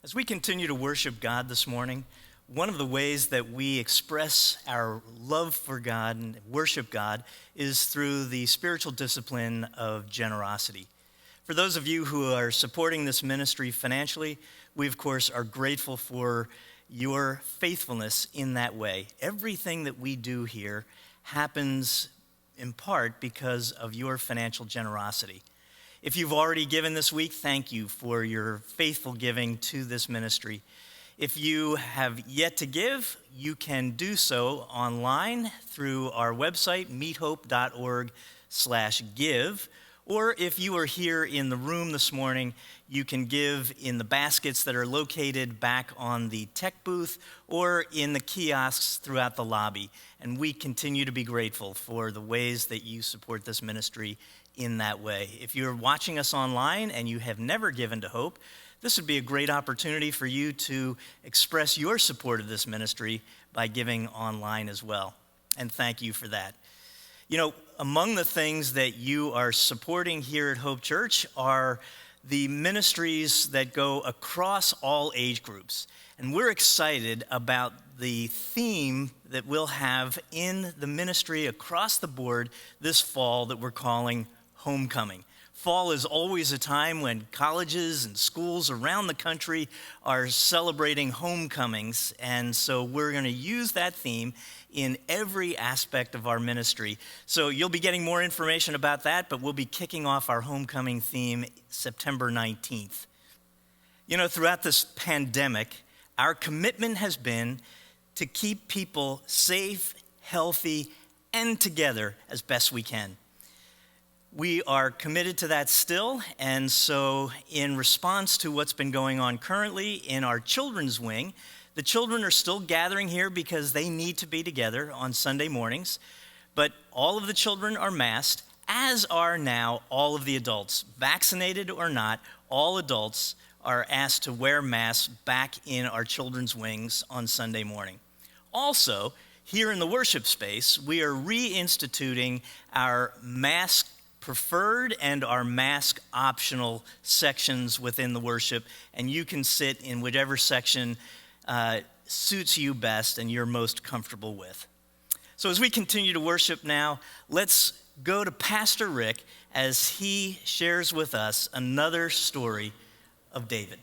As we continue to worship God this morning, one of the ways that we express our love for God and worship God is through the spiritual discipline of generosity. For those of you who are supporting this ministry financially, we, of course, are grateful for your faithfulness in that way. Everything that we do here happens in part because of your financial generosity. If you've already given this week, thank you for your faithful giving to this ministry. If you have yet to give, you can do so online through our website, meethope.org/give. Or if you are here in the room this morning, you can give in the baskets that are located back on the tech booth or in the kiosks throughout the lobby. And we continue to be grateful for the ways that you support this ministry in that way. If you're watching us online and you have never given to Hope, this would be a great opportunity for you to express your support of this ministry by giving online as well. And thank you for that. You know, among the things that you are supporting here at Hope Church are the ministries that go across all age groups. And we're excited about the theme that we'll have in the ministry across the board this fall that we're calling Homecoming. Fall is always a time when colleges and schools around the country are celebrating homecomings, and so we're going to use that theme in every aspect of our ministry. So you'll be getting more information about that, but we'll be kicking off our homecoming theme September 19th. You know, throughout this pandemic, our commitment has been to keep people safe, healthy, and together as best we can. We are committed to that still, and so in response to what's been going on currently in our children's wing, the children are still gathering here because they need to be together on Sunday mornings, but all of the children are masked, as are now all of the adults. Vaccinated or not, all adults are asked to wear masks back in our children's wings on Sunday morning. Also, here in the worship space, we are reinstituting our mask preferred and our mask optional sections within the worship, and you can sit in whichever section suits you best and you're most comfortable with. So as we continue to worship now, let's go to Pastor Rick as he shares with us another story of David.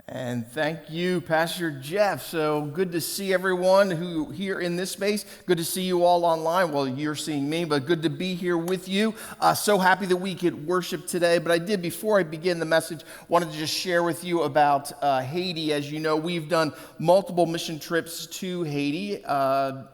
And thank you, Pastor Jeff. So good to see everyone who here in this space. Good to see you all online. Well, you're seeing me, but good to be here with you. So happy that we could worship today. But I did, before I begin the message, wanted to just share with you about Haiti. As you know, we've done multiple mission trips to Haiti,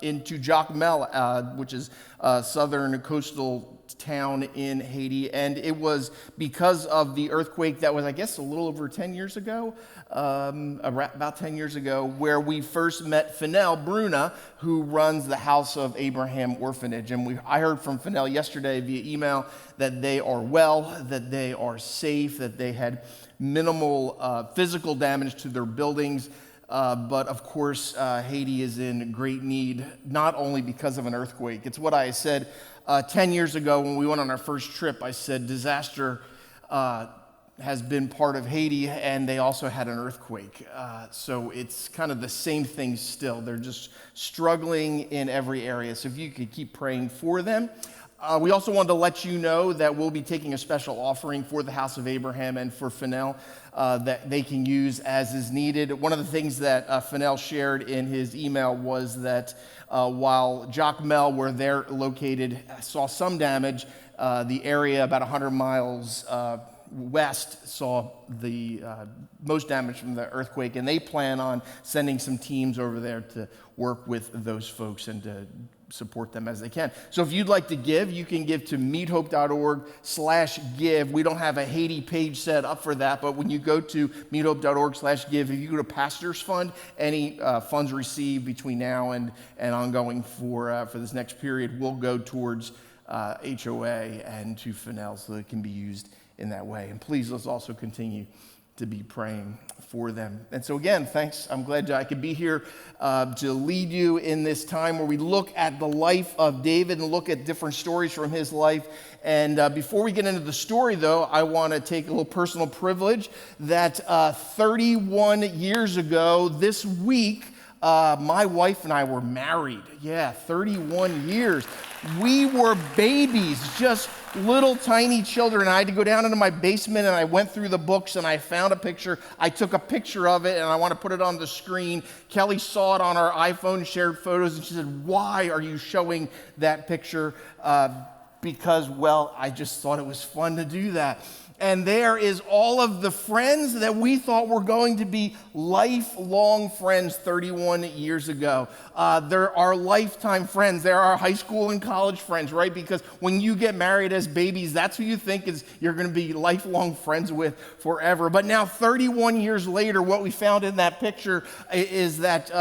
into Jacmel, which is a southern coastal town in Haiti, and it was because of the earthquake that was, I guess, a little over 10 years ago, about 10 years ago, where we first met Fennell Bruna, who runs the House of Abraham Orphanage. And I heard from Fennell yesterday via email that they are well, that they are safe, that they had minimal physical damage to their buildings. But of course, Haiti is in great need, not only because of an earthquake. It's what I said 10 years ago when we went on our first trip. I said disaster has been part of Haiti, and they also had an earthquake. So it's kind of the same thing still. They're just struggling in every area. So if you could keep praying for them. We also wanted to let you know that we'll be taking a special offering for the House of Abraham and for Fennell that they can use as is needed. One of the things that Fennell shared in his email was that while Jacmel, where they're located, saw some damage, the area about 100 miles west saw the most damage from the earthquake, and they plan on sending some teams over there to work with those folks and to support them as they can. So if you'd like to give, you can give to meethope.org/give. We don't have a Haiti page set up for that, but when you go to meethope.org/give, if you go to Pastor's Fund, any funds received between now and ongoing for this next period will go towards HOA and to Fennell, so that it can be used in that way. And please, let's also continue to be praying for them. And so again, thanks. I'm glad I could be here to lead you in this time where we look at the life of David and look at different stories from his life. And before we get into the story, though, I want to take a little personal privilege that 31 years ago this week, my wife and I were married. Yeah, 31 years. We were babies, just little tiny children. I had to go down into my basement and I went through the books and I found a picture. I took a picture of it and I want to put it on the screen. Kelly saw it on our iPhone, shared photos, and she said, "Why are you showing that picture?" Because, well, I just thought it was fun to do that. And there is all of the friends that we thought were going to be lifelong friends 31 years ago. They're our lifetime friends. They're our high school and college friends, right? Because when you get married as babies, that's who you think is you're going to be lifelong friends with forever. But now 31 years later, what we found in that picture is that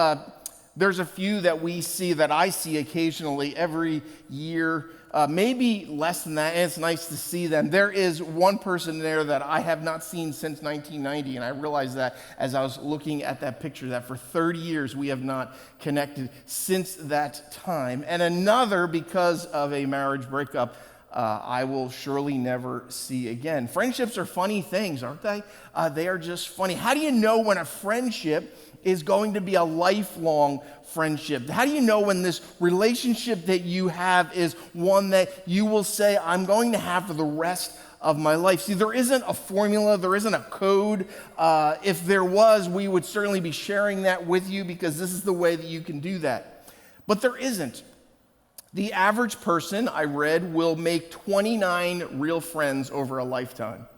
there's a few that we see, that I see occasionally every year. Maybe less than that, and it's nice to see them. There is one person there that I have not seen since 1990, and I realized that as I was looking at that picture, that for 30 years we have not connected since that time. And another, because of a marriage breakup, I will surely never see again. Friendships are funny things, aren't they? They are just funny. How do you know when a friendship is going to be a lifelong friendship? How do you know when this relationship that you have is one that you will say, I'm going to have for the rest of my life? See, there isn't a formula, there isn't a code. If there was, we would certainly be sharing that with you because this is the way that you can do that. But there isn't. The average person, I read, will make 29 real friends over a lifetime.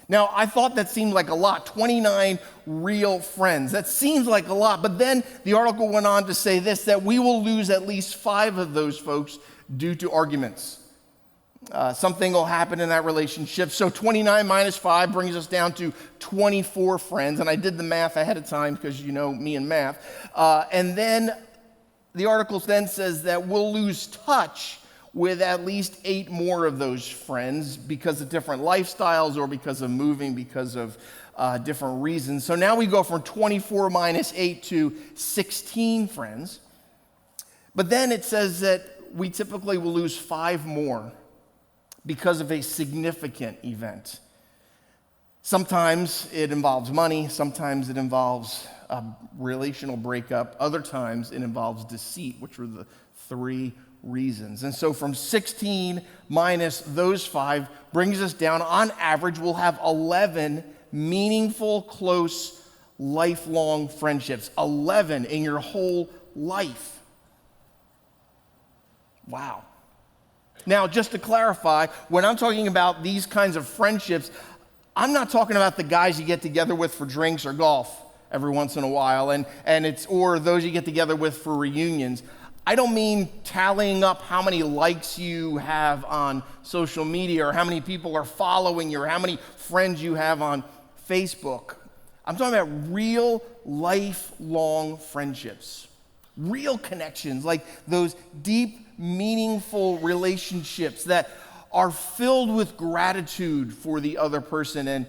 Now, I thought that seemed like a lot, 29 real friends. That seems like a lot, but then the article went on to say this, that we will lose at least 5 of those folks due to arguments. Something will happen in that relationship. So 29 minus 5 brings us down to 24 friends, and I did the math ahead of time because you know me and math. And then the article then says that we'll lose touch with at least 8 more of those friends because of different lifestyles or because of moving, because of different reasons. So now we go from 24 minus 8 to 16 friends. But then it says that we typically will lose 5 more because of a significant event. Sometimes it involves money, sometimes it involves a relational breakup, other times it involves deceit, which were the 3 reasons. And so from 16 minus those 5 brings us down, on average, we'll have 11 meaningful, close, lifelong friendships. 11 in your whole life. Wow. Now, just to clarify, when I'm talking about these kinds of friendships, I'm not talking about the guys you get together with for drinks or golf every once in a while, or those you get together with for reunions. I don't mean tallying up how many likes you have on social media or how many people are following you or how many friends you have on Facebook. I'm talking about real lifelong friendships, real connections, like those deep, meaningful relationships that are filled with gratitude for the other person, and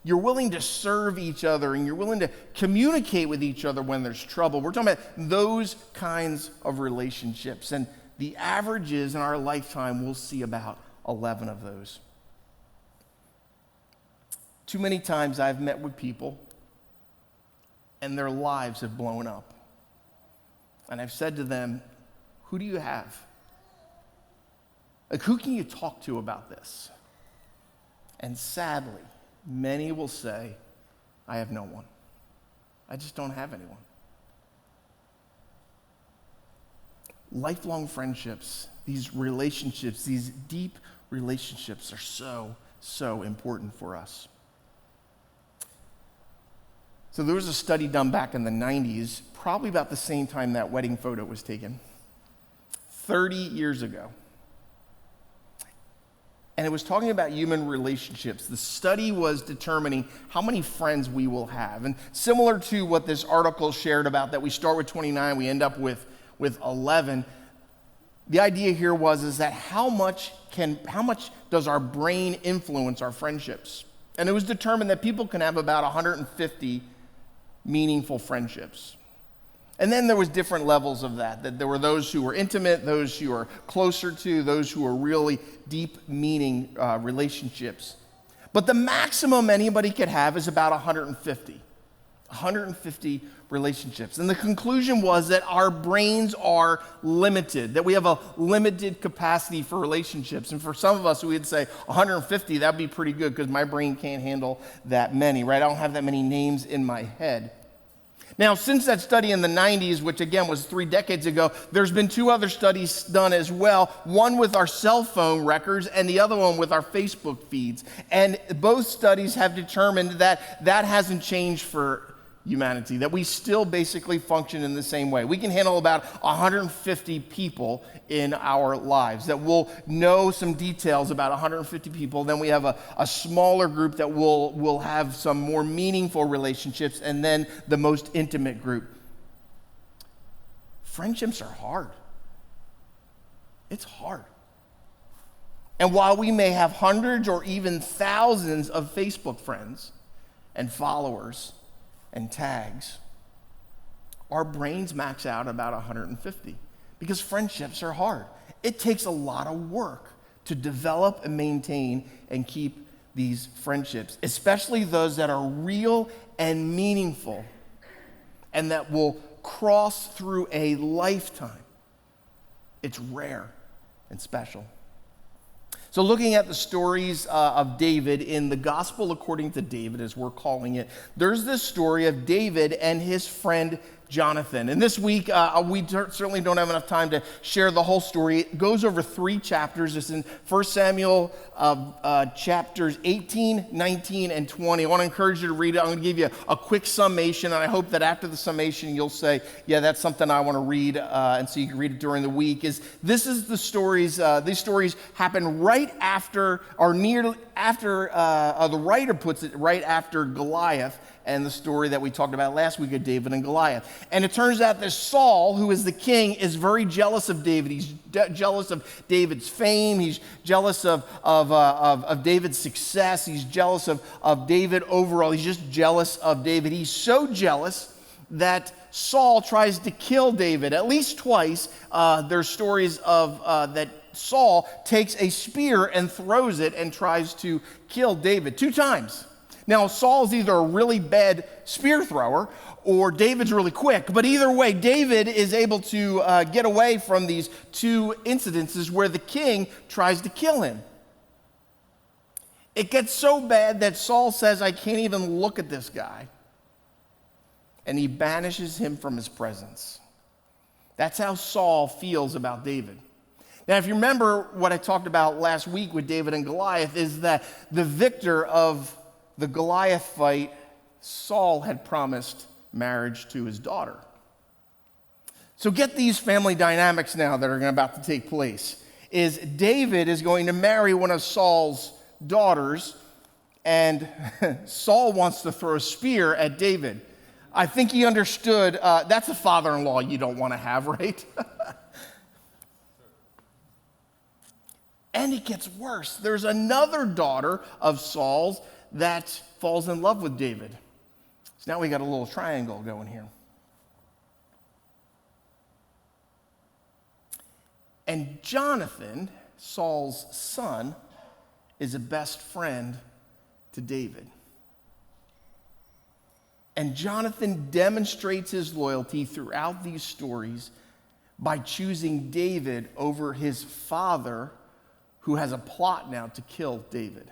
you're willing to serve each other and you're willing to communicate with each other when there's trouble. We're talking about those kinds of relationships. And the average is in our lifetime, we'll see about 11 of those. Too many times I've met with people and their lives have blown up. And I've said to them, who do you have? Like, who can you talk to about this? And sadly, many will say, I have no one. I just don't have anyone. Lifelong friendships, these relationships, these deep relationships are so important for us. So there was a study done back in the 90s, probably about the same time that wedding photo was taken, 30 years ago. And it was talking about human relationships. The study was determining how many friends we will have. And similar to what this article shared about, that we start with 29, we end up with 11. The idea here is that how much does our brain influence our friendships? And it was determined that people can have about 150 meaningful friendships. And then there was different levels of that there were those who were intimate, those who were closer to, those who were really deep meaning relationships. But the maximum anybody could have is about 150 relationships. And the conclusion was that our brains are limited, that we have a limited capacity for relationships. And for some of us, we'd say 150, that'd be pretty good because my brain can't handle that many, right? I don't have that many names in my head. Now, since that study in the 90s, which again was 3 decades ago, there's been 2 other studies done as well, one with our cell phone records and the other one with our Facebook feeds. And both studies have determined that that hasn't changed for humanity, that we still basically function in the same way. We can handle about 150 people in our lives, that we'll know some details about 150 people. Then we have a smaller group that will have some more meaningful relationships, and then the most intimate group. Friendships are hard. It's hard. And while we may have hundreds or even thousands of Facebook friends and followers and tags, our brains max out about 150 because friendships are hard. It takes a lot of work to develop and maintain and keep these friendships, especially those that are real and meaningful and that will cross through a lifetime. It's rare and special. So looking at the stories of David in the Gospel according to David, as we're calling it, there's this story of David and his friend Jonathan. And this week, we certainly don't have enough time to share the whole story. It goes over 3 chapters. It's in 1 Samuel chapters 18, 19, and 20. I want to encourage you to read it. I'm going to give you a quick summation, and I hope that after the summation, you'll say, yeah, that's something I want to read, and so you can read it during the week. This is the stories, these stories happen right after, or near after, the writer puts it, right after Goliath, and the story that we talked about last week of David and Goliath. And it turns out that Saul, who is the king, is very jealous of David. He's jealous of David's fame. He's jealous of David's success. He's jealous of David overall. He's just jealous of David. He's so jealous that Saul tries to kill David. At least twice, there's stories of that Saul takes a spear and throws it and tries to kill David 2 times. Now, Saul's either a really bad spear thrower or David's really quick. But either way, David is able to get away from these 2 incidences where the king tries to kill him. It gets so bad that Saul says, I can't even look at this guy. And he banishes him from his presence. That's how Saul feels about David. Now, if you remember what I talked about last week with David and Goliath, is that the victor of the Goliath fight, Saul had promised marriage to his daughter. So get these family dynamics now that are about to take place. Is David is going to marry one of Saul's daughters, and Saul wants to throw a spear at David. I think he understood that's a father-in-law you don't want to have, right? And it gets worse. There's another daughter of Saul's that falls in love with David. So now we got a little triangle going here. And Jonathan, Saul's son, is a best friend to David. And Jonathan demonstrates his loyalty throughout these stories by choosing David over his father, who has a plot now to kill David.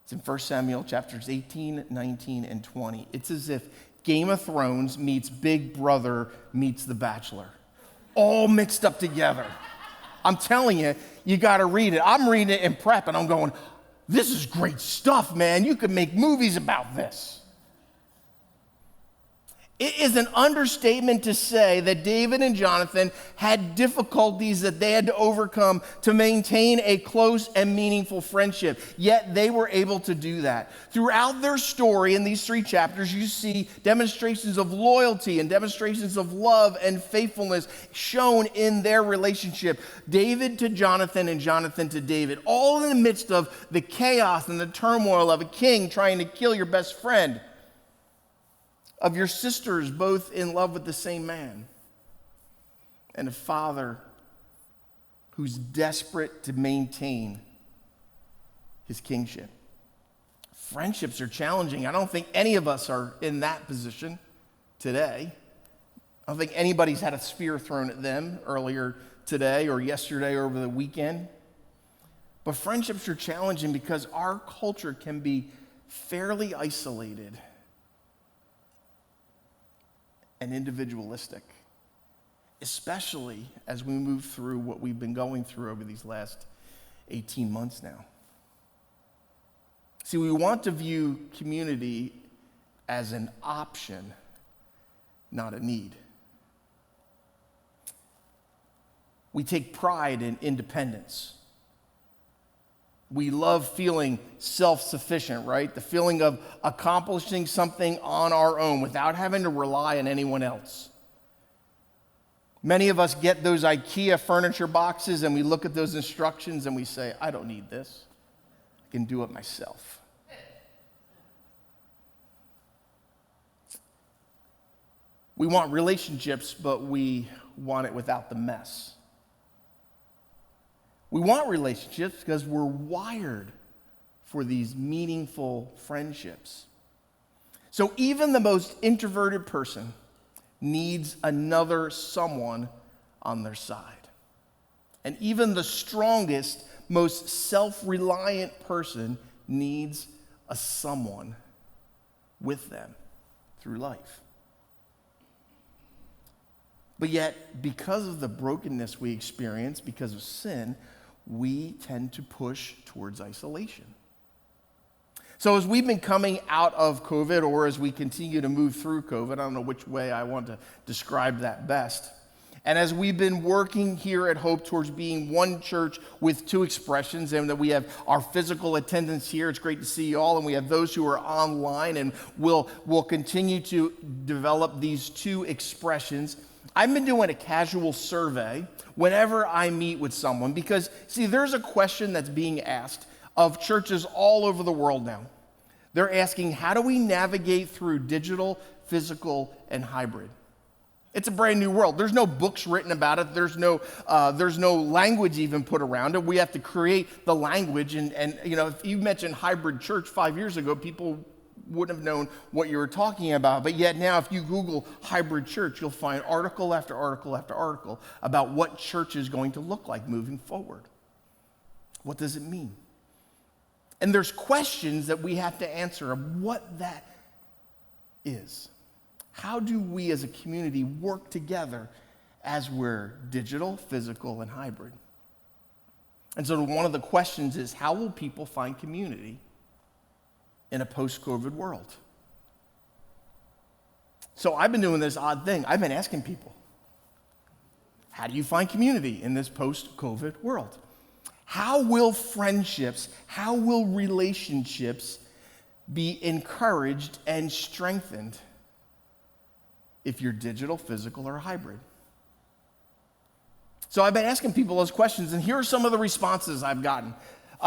It's in 1 Samuel chapters 18, 19, and 20. It's as if Game of Thrones meets Big Brother meets The Bachelor. All mixed up together. I'm telling you, you got to read it. I'm reading it in prep, and I'm going, this is great stuff, man. You could make movies about this. It is an understatement to say that David and Jonathan had difficulties that they had to overcome to maintain a close and meaningful friendship, yet they were able to do that. Throughout their story in these 3 chapters, you see demonstrations of loyalty and demonstrations of love and faithfulness shown in their relationship. David to Jonathan and Jonathan to David, all in the midst of the chaos and the turmoil of a king trying to kill your best friend, of your sisters both in love with the same man, and a father who's desperate to maintain his kingship. Friendships are challenging. I don't think any of us are in that position today. I don't think anybody's had a spear thrown at them earlier today or yesterday or over the weekend. But friendships are challenging because our culture can be fairly isolated and individualistic, especially as we move through what we've been going through over these last 18 months now. See, we want to view community as an option, not a need. We take pride in independence. We love feeling self-sufficient, right? The feeling of accomplishing something on our own without having to rely on anyone else. Many of us get those IKEA furniture boxes and we look at those instructions and we say, I don't need this. I can do it myself. We want relationships, but we want it without the mess. We want relationships because we're wired for these meaningful friendships. So even the most introverted person needs another someone on their side. And even the strongest, most self-reliant person needs a someone with them through life. But yet, because of the brokenness we experience, because of sin, we tend to push towards isolation. So as we've been coming out of COVID, or as we continue to move through COVID, I don't know which way I want to describe that best. And as we've been working here at Hope towards being one church with 2 expressions, and that we have our physical attendance here, it's great to see you all, and we have those who are online, and we'll continue to develop these 2 expressions. I've been doing a casual survey whenever I meet with someone because, see, there's a question that's being asked of churches all over the world now. They're asking, how do we navigate through digital, physical, and hybrid? It's a brand new world. There's no books written about it. There's no language even put around it. We have to create the language. And you know, if you mentioned hybrid church 5 years ago, people wouldn't have known what you were talking about. But yet now, if you Google hybrid church, you'll find article after article after article about what church is going to look like moving forward. What does it mean? And there's questions that we have to answer of what that is. How do we as a community work together as we're digital, physical, and hybrid? And so one of the questions is, how will people find community in a post-COVID world? So I've been doing this odd thing. I've been asking people, how do you find community in this post-COVID world? How will friendships, how will relationships be encouraged and strengthened if you're digital, physical, or hybrid? So I've been asking people those questions, and here are some of the responses I've gotten.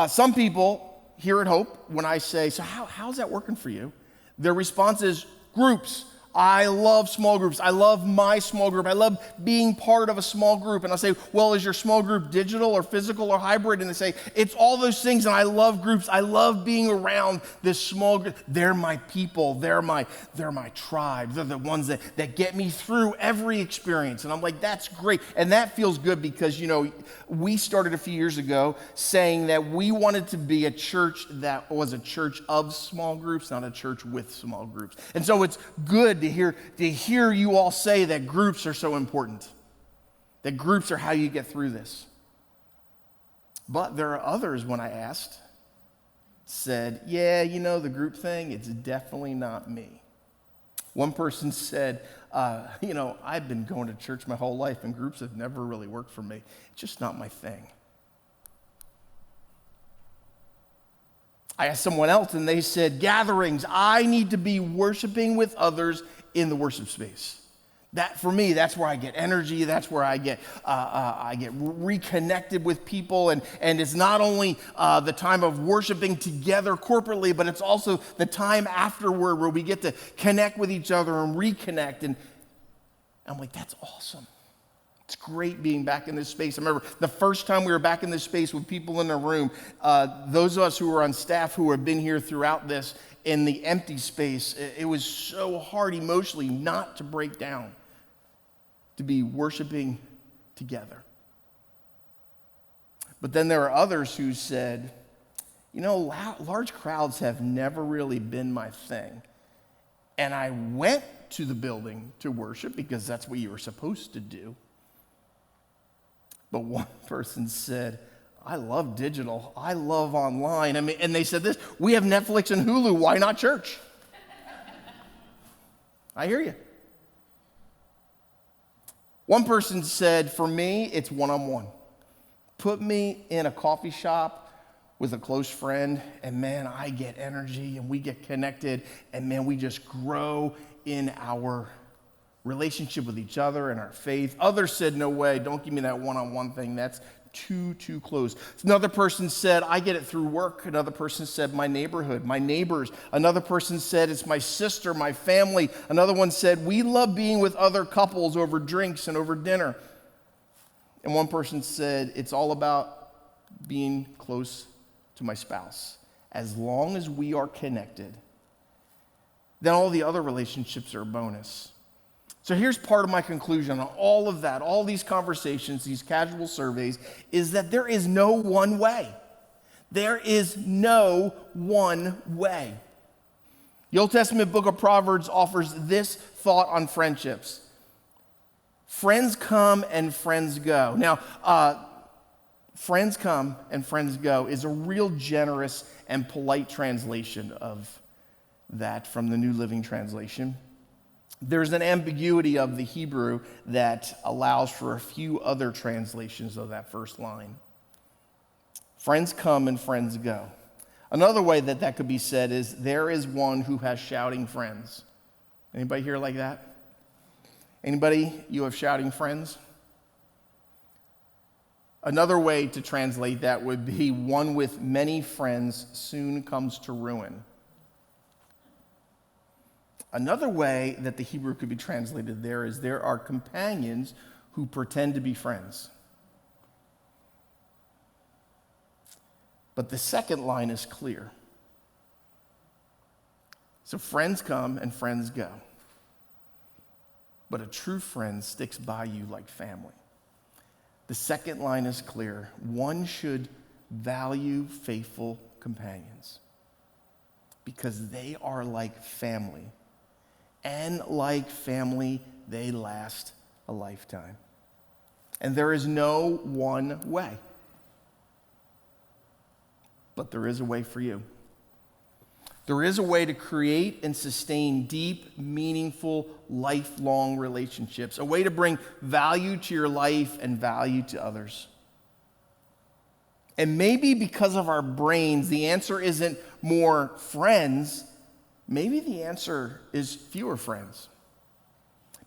Some people here at Hope, when I say, so how's that working for you? Their response is groups. I love small groups. I love my small group. I love being part of a small group. And I say, well, is your small group digital or physical or hybrid? And they say, it's all those things, and I love groups. I love being around this small group. They're my people. They're my tribe. They're the ones that get me through every experience. And I'm like, that's great. And that feels good because, you know, we started a few years ago saying that we wanted to be a church that was a church of small groups, not a church with small groups. And so it's good to hear you all say that groups are so important, that groups are how you get through this. But there are others, when I asked, said, yeah, you know, the group thing, it's definitely not me. One person said, I've been going to church my whole life and groups have never really worked for me. It's just not my thing. I asked someone else and they said, gatherings, I need to be worshiping with others in the worship space. That, for me, that's where I get energy. That's where I get reconnected with people. And it's not only the time of worshiping together corporately, but it's also the time afterward where we get to connect with each other and reconnect. And I'm like, that's awesome. It's great being back in this space. I remember the first time we were back in this space with people in the room, those of us who were on staff who have been here throughout this, in the empty space, it was so hard emotionally not to break down, to be worshiping together. But then there are others who said, large crowds have never really been my thing. And I went to the building to worship because that's what you were supposed to do. But one person said, I love digital. I love online. And they said this, we have Netflix and Hulu. Why not church? I hear you. One person said, for me, it's one-on-one. Put me in a coffee shop with a close friend, and man, I get energy, and we get connected, and man, we just grow in our relationship with each other and our faith. Others said, no way, don't give me that one-on-one thing. That's too close. Another person said, I get it through work. Another person said, my neighborhood, my neighbors. Another person said, it's my sister, my family. Another one said, we love being with other couples over drinks and over dinner. And one person said, it's all about being close to my spouse. As long as we are connected, then all the other relationships are a bonus. So here's part of my conclusion on all of that, all these conversations, these casual surveys, is that there is no one way. There is no one way. The Old Testament book of Proverbs offers this thought on friendships. Friends come and friends go. Now, friends come and friends go is a real generous and polite translation of that from the New Living Translation. There's an ambiguity of the Hebrew that allows for a few other translations of that first line. Friends come and friends go. Another way that could be said is, there is one who has shouting friends. Anybody here like that? Anybody, you have shouting friends? Another way to translate that would be, one with many friends soon comes to ruin. Another way that the Hebrew could be translated there is, there are companions who pretend to be friends. But the second line is clear. So friends come and friends go. But a true friend sticks by you like family. The second line is clear. One should value faithful companions because they are like family. And like family, they last a lifetime. And there is no one way. But there is a way for you. There is a way to create and sustain deep, meaningful, lifelong relationships. A way to bring value to your life and value to others. And maybe because of our brains, the answer isn't more friends. Maybe the answer is fewer friends.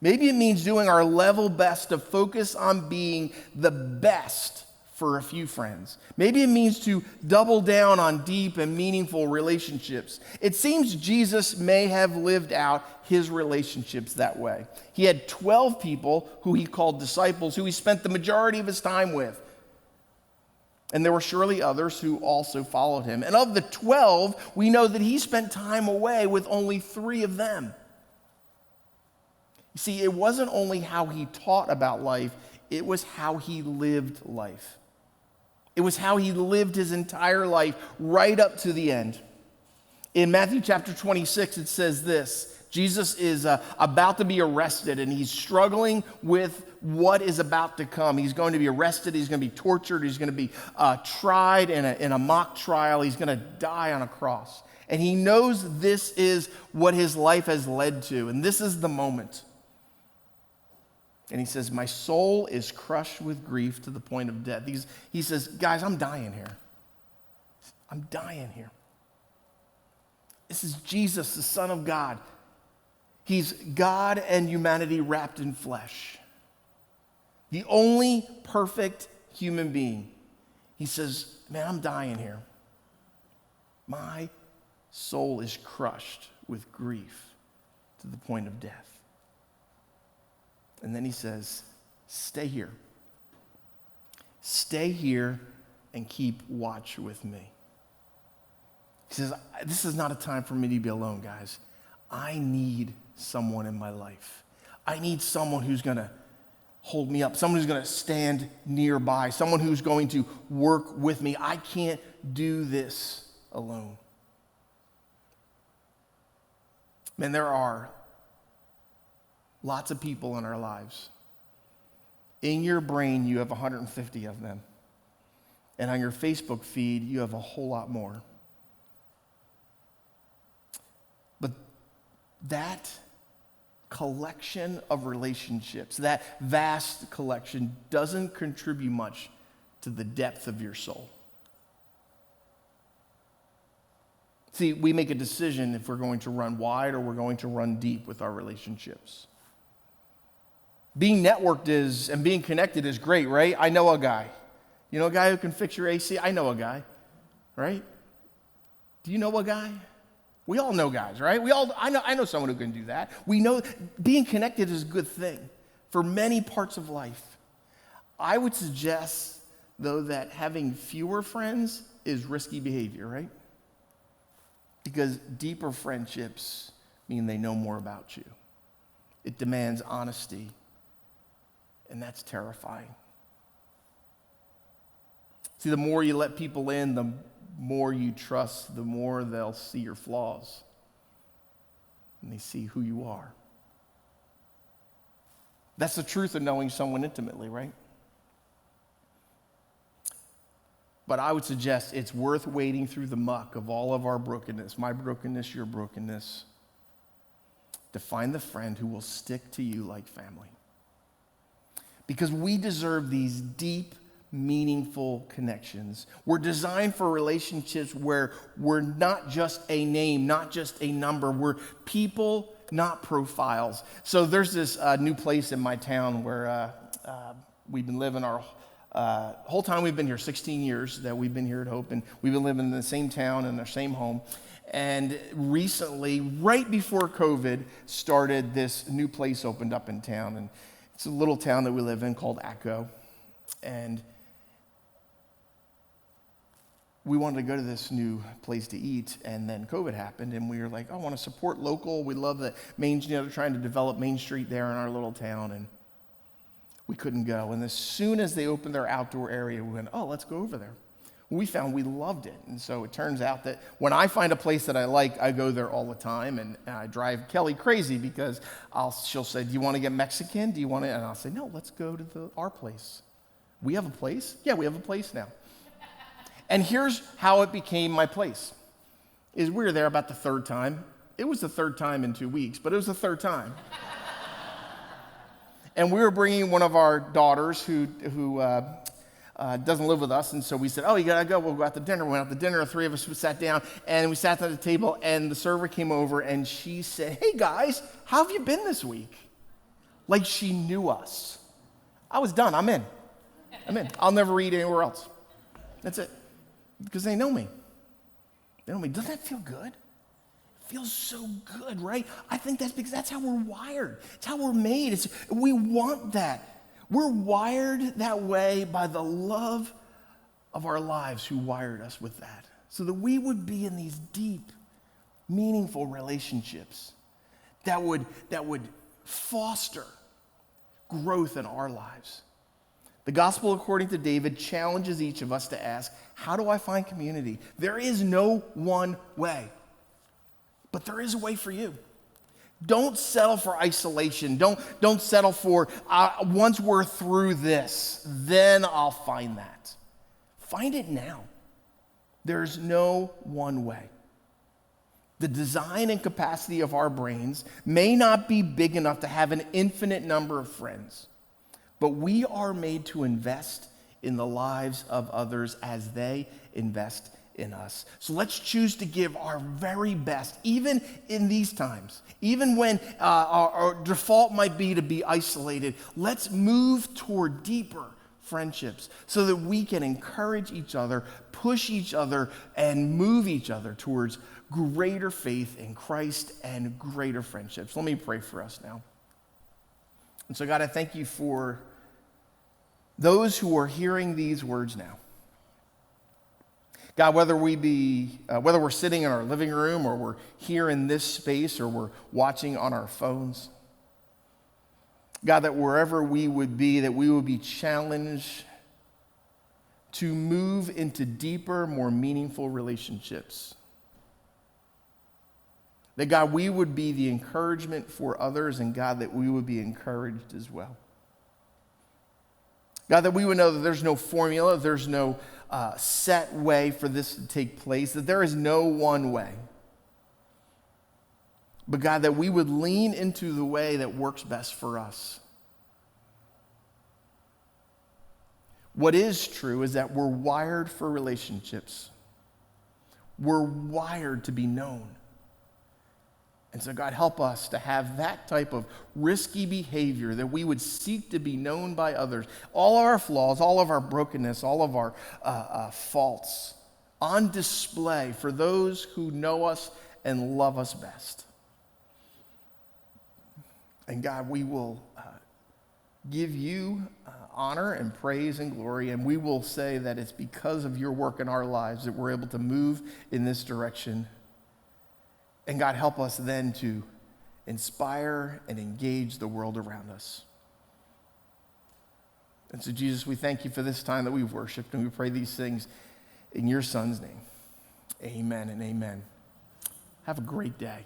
Maybe it means doing our level best to focus on being the best for a few friends. Maybe it means to double down on deep and meaningful relationships. It seems Jesus may have lived out his relationships that way. He had 12 people who he called disciples, who he spent the majority of his time with. And there were surely others who also followed him. And of the 12, we know that he spent time away with only 3 of them. You see, it wasn't only how he taught about life, it was how he lived life. It was how he lived his entire life right up to the end. In Matthew chapter 26, it says this, Jesus is about to be arrested, and he's struggling with what is about to come. He's going to be arrested. He's going to be tortured. He's going to be tried in a mock trial. He's going to die on a cross. And he knows this is what his life has led to, and this is the moment. And he says, my soul is crushed with grief to the point of death. He says, guys, I'm dying here. I'm dying here. This is Jesus, the Son of God. He's God and humanity wrapped in flesh. The only perfect human being. He says, man, I'm dying here. My soul is crushed with grief to the point of death. And then he says, stay here. Stay here and keep watch with me. He says, this is not a time for me to be alone, guys. I need someone in my life. I need someone who's going to hold me up, someone who's going to stand nearby, someone who's going to work with me. I can't do this alone. Man, there are lots of people in our lives. In your brain, you have 150 of them. And on your Facebook feed, you have a whole lot more. But that collection of relationships, that vast collection, doesn't contribute much to the depth of your soul. See, we make a decision if we're going to run wide or we're going to run deep with our relationships. Being networked and being connected is great, right? I know a guy. You know a guy who can fix your AC? I know a guy, right? Do you know a guy? We all know guys, right? I know someone who can do that. We know being connected is a good thing for many parts of life. I would suggest, though, that having fewer friends is risky behavior, right? Because deeper friendships mean they know more about you. It demands honesty, and that's terrifying. See, the more you let people in, the more you trust, the more they'll see your flaws, and they see who you are. That's the truth of knowing someone intimately, right? But I would suggest it's worth wading through the muck of all of our brokenness, my brokenness, your brokenness, to find the friend who will stick to you like family. Because we deserve these deep, meaningful connections. We're designed for relationships where we're not just a name, not just a number. We're people, not profiles. So there's this new place in my town where we've been living our whole time we've been here, 16 years that we've been here at Hope, and we've been living in the same town in our same home. And recently, right before COVID started, this new place opened up in town, and it's a little town that we live in called Echo. And we wanted to go to this new place to eat, and then COVID happened, and we were like, I want to support local. We love that they're trying to develop Main Street there in our little town, and we couldn't go. And as soon as they opened their outdoor area, we went, oh, let's go over there. We found we loved it. And so it turns out that when I find a place that I like, I go there all the time. And I drive Kelly crazy because she'll say, do you want to get Mexican? Do you want to? And I'll say, no, let's go to our place. We have a place? Yeah, we have a place now. And here's how it became my place. We were there about the third time. It was the third time in 2 weeks, but it was the third time. And we were bringing one of our daughters who doesn't live with us, and so we said, oh, you gotta go, we'll go out to dinner. We went out to dinner, the three of us sat down, and we sat at the table, and the server came over, and she said, hey guys, how have you been this week? Like she knew us. I was done, I'm in. I'll never eat anywhere else. That's it. Because they know me. They know me. Doesn't that feel good? Feels so good, right? I think that's because that's how we're wired. It's how we're made. We want that. We're wired that way by the love of our lives who wired us with that. So that we would be in these deep, meaningful relationships that would foster growth in our lives. The gospel, according to David, challenges each of us to ask, how do I find community? There is no one way. But there is a way for you. Don't settle for isolation. Don't settle for, once we're through this, then I'll find that. Find it now. There's no one way. The design and capacity of our brains may not be big enough to have an infinite number of friends, but we are made to invest in the lives of others as they invest in us. So let's choose to give our very best, even in these times, even when our default might be to be isolated. Let's move toward deeper friendships so that we can encourage each other, push each other, and move each other towards greater faith in Christ and greater friendships. Let me pray for us now. And so, God, I thank you for those who are hearing these words now. God, whether we're sitting in our living room or we're here in this space or we're watching on our phones, God, that wherever we would be, that we would be challenged to move into deeper, more meaningful relationships. That, God, we would be the encouragement for others, and God, that we would be encouraged as well. God, that we would know that there's no formula, there's no set way for this to take place, that there is no one way. But God, that we would lean into the way that works best for us. What is true is that we're wired for relationships. We're wired to be known. And so, God, help us to have that type of risky behavior, that we would seek to be known by others. All of our flaws, all of our brokenness, all of our faults on display for those who know us and love us best. And God, we will give you honor and praise and glory, and we will say that it's because of your work in our lives that we're able to move in this direction. And God, help us then to inspire and engage the world around us. And so, Jesus, we thank you for this time that we've worshiped, and we pray these things in your Son's name. Amen and amen. Have a great day.